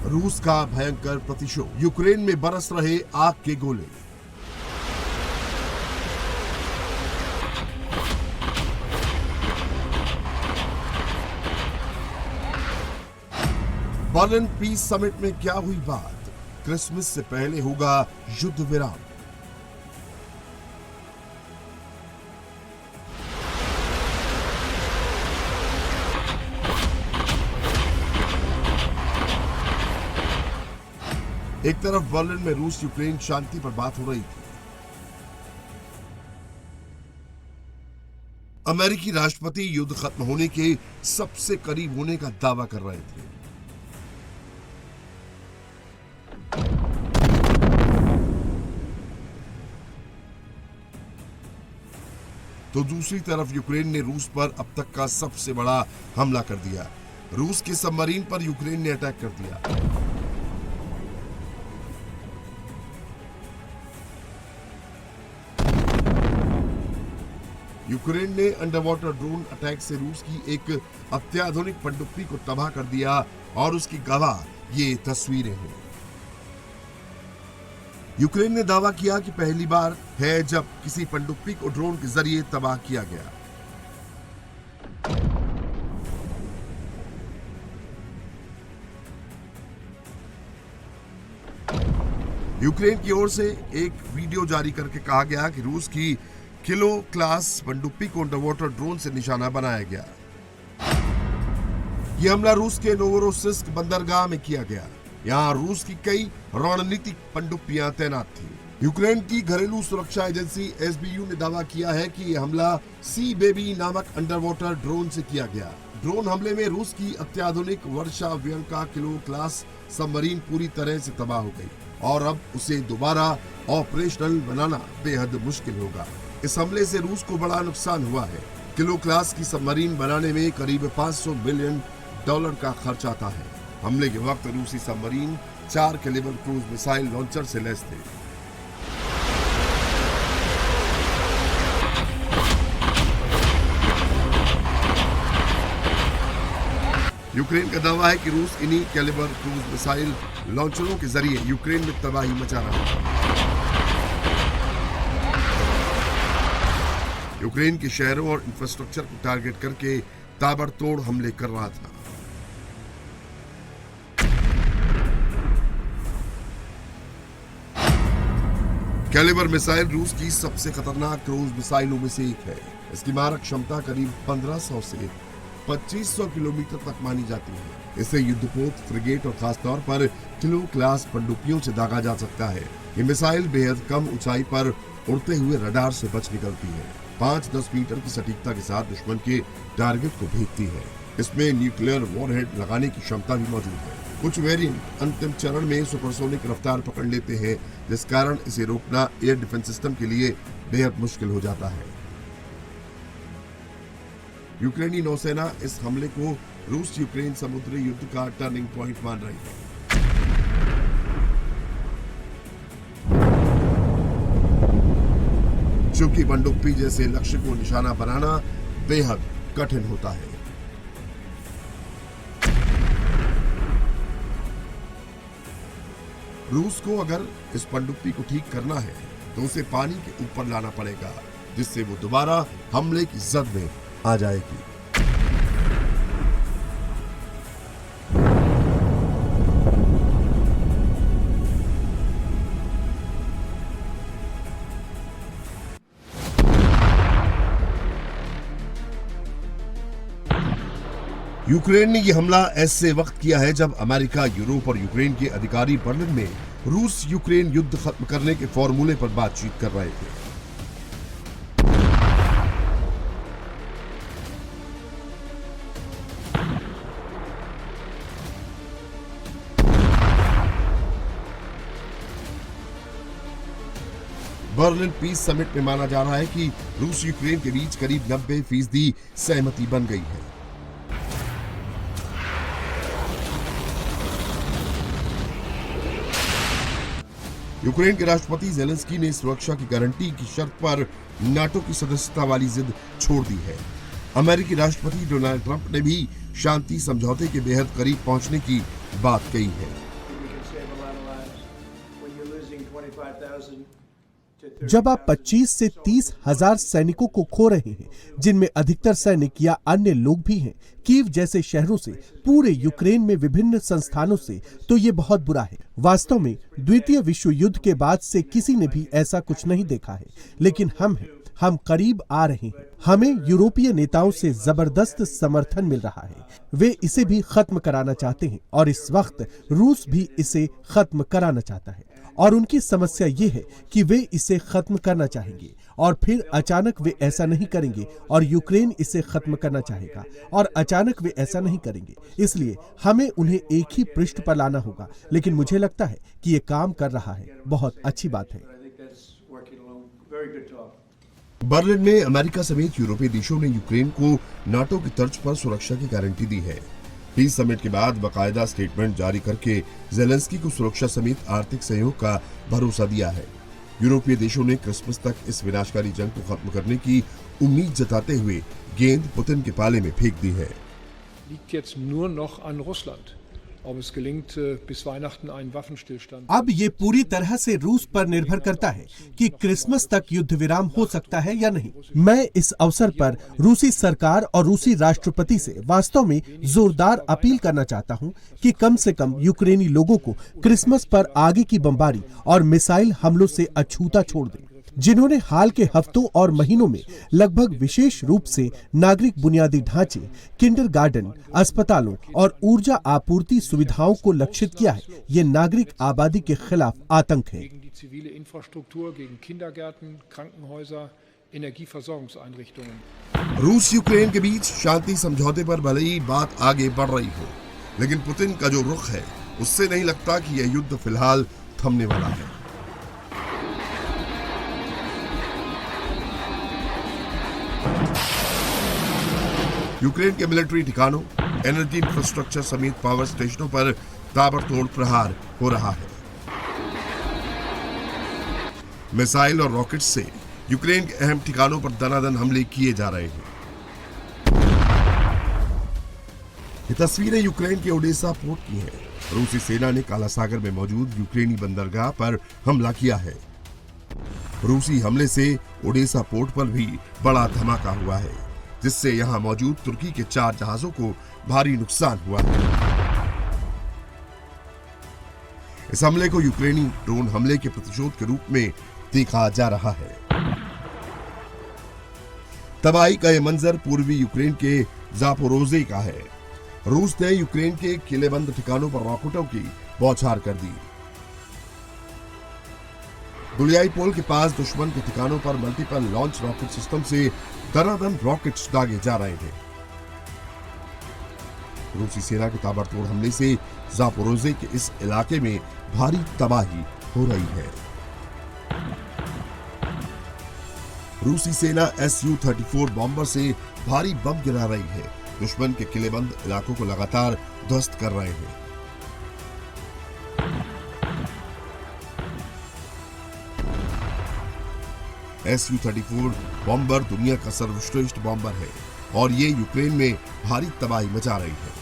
रूस का भयंकर प्रतिशोध, यूक्रेन में बरस रहे आग के गोले। बर्लिन पीस समिट में क्या हुई बात? क्रिसमस से पहले होगा युद्ध विराम। एक तरफ बर्लिन में रूस यूक्रेन शांति पर बात हो रही थी। अमेरिकी राष्ट्रपति युद्ध खत्म होने के सबसे करीब होने का दावा कर रहे थे। तो दूसरी तरफ यूक्रेन ने रूस पर अब तक का सबसे बड़ा हमला कर दिया। रूस के सबमरीन पर यूक्रेन ने अटैक कर दिया। यूक्रेन ने अंडर वाटर ड्रोन अटैक से रूस की एक अत्याधुनिक पनडुब्बी को तबाह कर दिया और उसकी गवाह ये तस्वीरें हैं। यूक्रेन ने दावा किया कि पहली बार है जब किसी पनडुब्बी को ड्रोन के जरिए तबाह किया गया। यूक्रेन की ओर से एक वीडियो जारी करके कहा गया कि रूस की किलो क्लास पनडुब्बी को अंडर वाटर ड्रोन से निशाना बनाया गया। यह हमला रूस के नोवोरोसिस्क बंदरगाह में किया गया। यहां रूस की कई रणनीतिक पनडुब्बियां तैनात थी। यूक्रेन की घरेलू सुरक्षा एजेंसी एसबीयू ने दावा किया है कि यह हमला सी बेबी नामक अंडर वाटर ड्रोन से किया गया। ड्रोन हमले में रूस की अत्याधुनिक वर्षा व्यंका किलो क्लास सबमरीन पूरी तरह से तबाह हो गई और अब उसे दोबारा ऑपरेशनल बनाना बेहद मुश्किल होगा। इस हमले से रूस को बड़ा नुकसान हुआ है। किलो क्लास की सबमरीन बनाने में करीब $500 बिलियन का खर्च आता है। हमले के वक्त रूसी submarine 4 calibre cruise missile launcher से लैस थे। यूक्रेन का दावा है कि रूस इन्हीं कैलिबर क्रूज मिसाइल लॉन्चरों के जरिए यूक्रेन में तबाही मचा रहा है। यूक्रेन के शहरों और इंफ्रास्ट्रक्चर को टारगेट करके ताबड़तोड़ हमले कर रहा था। कैलिबर मिसाइल रूस की सबसे खतरनाक क्रूज मिसाइलों में से एक है। इसकी मारक क्षमता करीब 1500 से 2500 किलोमीटर तक मानी जाती है। इसे युद्धपोत, फ्रिगेट और खासतौर पर किलो क्लास पनडुब्बियों से दागा जा सकता है। ये मिसाइल बेहद कम ऊंचाई पर उड़ते हुए रडार से बच निकलती है। 5-10 मीटर की सटीकता के साथ दुश्मन के टारगेट को भेदती है। इसमें न्यूक्लियर वॉरहेड लगाने की क्षमता भी मौजूद है। कुछ वेरिएंट अंतिम चरण में सुपरसोनिक रफ्तार पकड़ लेते हैं, जिस कारण इसे रोकना एयर डिफेंस सिस्टम के लिए बेहद मुश्किल हो जाता है। यूक्रेनी नौसेना इस हमले को रूस यूक्रेन समुद्री युद्ध का टर्निंग पॉइंट मान रही है। क्योंकि पनडुब्बी जैसे लक्ष्य को निशाना बनाना बेहद कठिन होता है। रूस को अगर इस पनडुब्बी को ठीक करना है तो उसे पानी के ऊपर लाना पड़ेगा, जिससे वो दोबारा हमले की जद में आ जाएगी। यूक्रेन ने यह हमला ऐसे वक्त किया है जब अमेरिका, यूरोप और यूक्रेन के अधिकारी बर्लिन में रूस यूक्रेन युद्ध खत्म करने के फॉर्मूले पर बातचीत कर रहे थे। बर्लिन पीस समिट में माना जा रहा है कि रूस यूक्रेन के बीच करीब 90% सहमति बन गई है। यूक्रेन के राष्ट्रपति ज़ेलेंस्की ने सुरक्षा की गारंटी की शर्त पर नाटो की सदस्यता वाली जिद छोड़ दी है। अमेरिकी राष्ट्रपति डोनाल्ड ट्रंप ने भी शांति समझौते के बेहद करीब पहुंचने की बात कही है। जब आप 25 से 30 हजार सैनिकों को खो रहे हैं, जिनमें अधिकतर सैनिक या अन्य लोग भी हैं, कीव जैसे शहरों से, पूरे यूक्रेन में विभिन्न संस्थानों से, तो ये बहुत बुरा है। वास्तव में द्वितीय विश्व युद्ध के बाद से किसी ने भी ऐसा कुछ नहीं देखा है, लेकिन हम करीब आ रहे हैं। हमें यूरोपीय नेताओं से जबरदस्त समर्थन मिल रहा है। वे इसे भी खत्म कराना चाहते हैं और इस वक्त रूस भी इसे खत्म कराना चाहता है। और उनकी समस्या ये है कि वे इसे खत्म करना चाहेंगे और फिर अचानक वे ऐसा नहीं करेंगे, और यूक्रेन इसे खत्म करना चाहेगा और अचानक वे ऐसा नहीं करेंगे। इसलिए हमें उन्हें एक ही पृष्ठ पर लाना होगा, लेकिन मुझे लगता है कि ये काम कर रहा है। बहुत अच्छी बात है। बर्लिन में अमेरिका समेत यूरोपीय देशों ने यूक्रेन को नाटो की तर्ज पर सुरक्षा की गारंटी दी है। पीस समिट के बाद बाकायदा स्टेटमेंट जारी करके ज़ेलेंस्की को सुरक्षा समेत आर्थिक सहयोग का भरोसा दिया है। यूरोपीय देशों ने क्रिसमस तक इस विनाशकारी जंग को खत्म करने की उम्मीद जताते हुए गेंद पुतिन के पाले में फेंक दी है। अब ये पूरी तरह से रूस पर निर्भर करता है कि क्रिसमस तक युद्ध विराम हो सकता है या नहीं। मैं इस अवसर पर रूसी सरकार और रूसी राष्ट्रपति से वास्तव में जोरदार अपील करना चाहता हूं कि कम से कम यूक्रेनी लोगों को क्रिसमस पर आगे की बमबारी और मिसाइल हमलों से अछूता छोड़ दें, जिन्होंने हाल के हफ्तों और महीनों में लगभग विशेष रूप से नागरिक बुनियादी ढांचे, किंडरगार्टन, अस्पतालों और ऊर्जा आपूर्ति सुविधाओं को लक्षित किया है। ये नागरिक आबादी के खिलाफ आतंक है। रूस यूक्रेन के बीच शांति समझौते पर भले ही बात आगे बढ़ रही हो, लेकिन पुतिन का जो रुख है उससे नहीं लगता कि यह युद्ध फिलहाल थमने वाला है। यूक्रेन के मिलिट्री ठिकानों, एनर्जी इंफ्रास्ट्रक्चर समेत पावर स्टेशनों पर ताबड़तोड़ प्रहार हो रहा है। मिसाइल और रॉकेट से यूक्रेन के अहम ठिकानों पर दनादन हमले किए जा रहे हैं। ये तस्वीरें यूक्रेन के ओडेसा पोर्ट की हैं। रूसी सेना ने काला सागर में मौजूद यूक्रेनी बंदरगाह पर हमला किया है। रूसी हमले से ओडेसा पोर्ट पर भी बड़ा धमाका हुआ है, जिससे यहां मौजूद तुर्की के 4 जहाजों को भारी नुकसान हुआ है। इस हमले को यूक्रेनी ड्रोन हमले के प्रतिशोध के रूप में देखा जा रहा है। तबाही का यह मंजर पूर्वी यूक्रेन के ज़ापोरोज़े का है। रूस ने यूक्रेन के किलेबंद ठिकानों पर रॉकेटों की बौछार कर दी। गुलियाईपोल के पास दुश्मन के ठिकानों पर मल्टीपल लॉन्च रॉकेट सिस्टम से दनादन रॉकेट्स दागे जा रहे हैं। रूसी सेना के ताबड़तोड़ हमले से ज़ापोरोज़े के इस इलाके में भारी तबाही हो रही है। रूसी सेना Su-34 बॉम्बर से भारी बम गिरा रही है। दुश्मन के किलेबंद इलाकों को लगातार ध्वस्त कर रहे हैं। Su-34 बॉम्बर दुनिया का सर्वश्रेष्ठ बॉम्बर है और ये यूक्रेन में भारी तबाही मचा रही है।